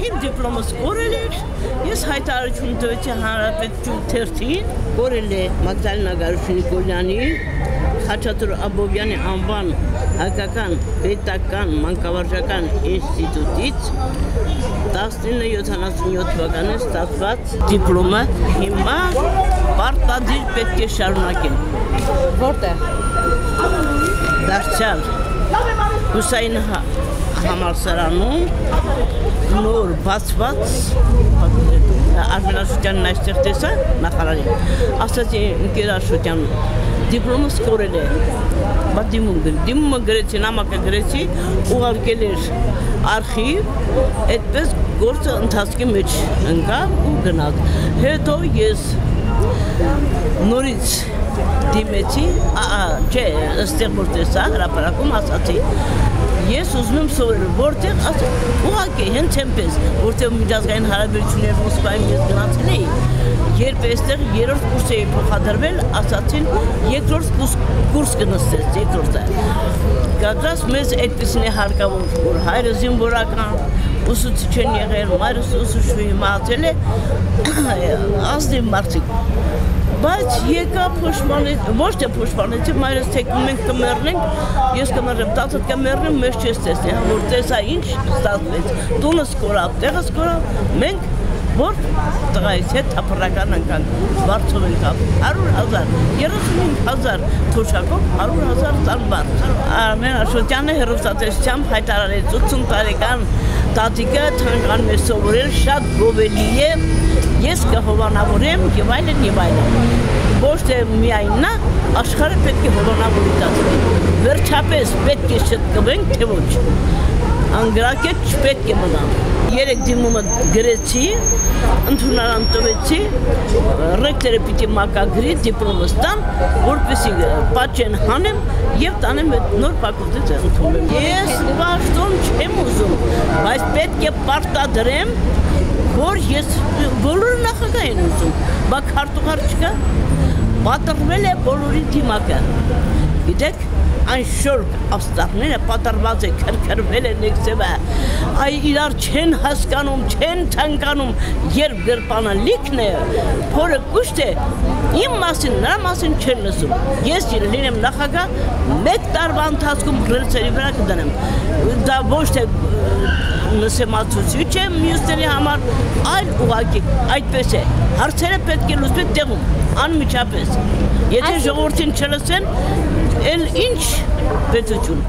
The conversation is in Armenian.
Իմ դիպլոմս կորել էր, ես հայտարարություն տվեցի հանրապետություն թերթին, կորել է Մագդալինա Գարուշ-Նիկոլյանի, Խաչատուր Աբովյանի անվան հայկական պետական մանկավարժական ինստիտուտից 1977 թվականին ստացված դիպլոմը հիմա պարտադիր պետք է շարունակեմ։ Որտեղ։ Դարձյալ Հուսային համալսարանում նոր բացված Արմենաշուտյանն այստեղ տեսա նախարարին, ասաց ընկեր Աշոտյան դիպլոմս կորել է, բայց դիմումը գրեցի, նամակը գրեցի, ուղարկել էր արխիվ, այդպես գործը ընթացքի մեջ ընկավ ու գնաց։ Հետո ես նորից դիմեցի, չէ, ըստեղ որ տեսա, հրապարակում ասացի, ես ուզում եմ սովորել, որտեղ, ուղղակի հենց այնպես, որտեղ միջազգային հարաբերություններ Մոսկվայում ես գնացել էի, երբ այստեղ երրորդ կուրս էի փոխադրվել, ասացին երկրորդ կուրս կնստեց, երկրորդը։ Գագրաս մեզ այդպեսին է հարկավոր, որ հայրը զինվորական, ուսուցիչ են եղել, մայրս ուսուցչուհի մահացել է, ազնիվ մարդիկ։ Բայց եկա փոշմանեց, ոչ թե փոշմանեցի, մայրս թե մենք կմեռնենք, ես կմեռնեմ, տատդ կմեռնեմ, մեզ չես տեսնի, որ տեսա ինչ ստացվեց, տունս կորավ, տեղս կորավ, մենք որ տղայից հետ թափռական ընկանք, վարձով ընկավ, 100,000, 35,000 թոշակով, 100,000 ծանբար։ Արմեն Աշոտյանը հեռուստատեսությամբ հայտարարեց 80 տարեկան տատիկը թանգարանում է սովորել, շատ գովելի է, ես կհովանավորեմ եւ այլն։ Ոչ թե միայն նա, աշխարհը պետք է հովանավորի դարձվի։ Վերջապես պետք է շտկվենք, թե ոչ։ Անգրակետ չպետք է մնան։ Երեք դիմումը գրեցի, ընդունարան տվեցի, ռեկտորը պիտի մակագրի դիպլոմս տամ, որպեսզի պատճեն հանեմ եւ տանեմ այդ նոր ֆակուլտետը ընդունեմ։ Ես պաշտոն չեմ ուզում, բայց պետք է պարտադրեմ, որ ես բոլորը նախագահ են ուզում, բայց քարտուղար չկա, պատրվել է բոլորի դիմակը։ Գիտեք, այն շորք աստառները պատրված է, քրքրվել են եկցևը, իրար չեն հասկանում, չեն թանկանում, երբ գրպանալիքն է, փորը կուշտ է, իմ մասին, նրա մասին չեն լսում։ Ես լինեմ նախագահ, մեկ տարվա ընթացքում ռելսերի վրա կդնեմ։ Դա ոչ թե նսեմացուցիչ է մյուսների համար, այլ ուղղակի այդպես է։ Հարցերը պետք է լուծվեն տեղում, անմիջապես։ Եթե ժողովրդին չլսեն, էլ ինչ պետություն։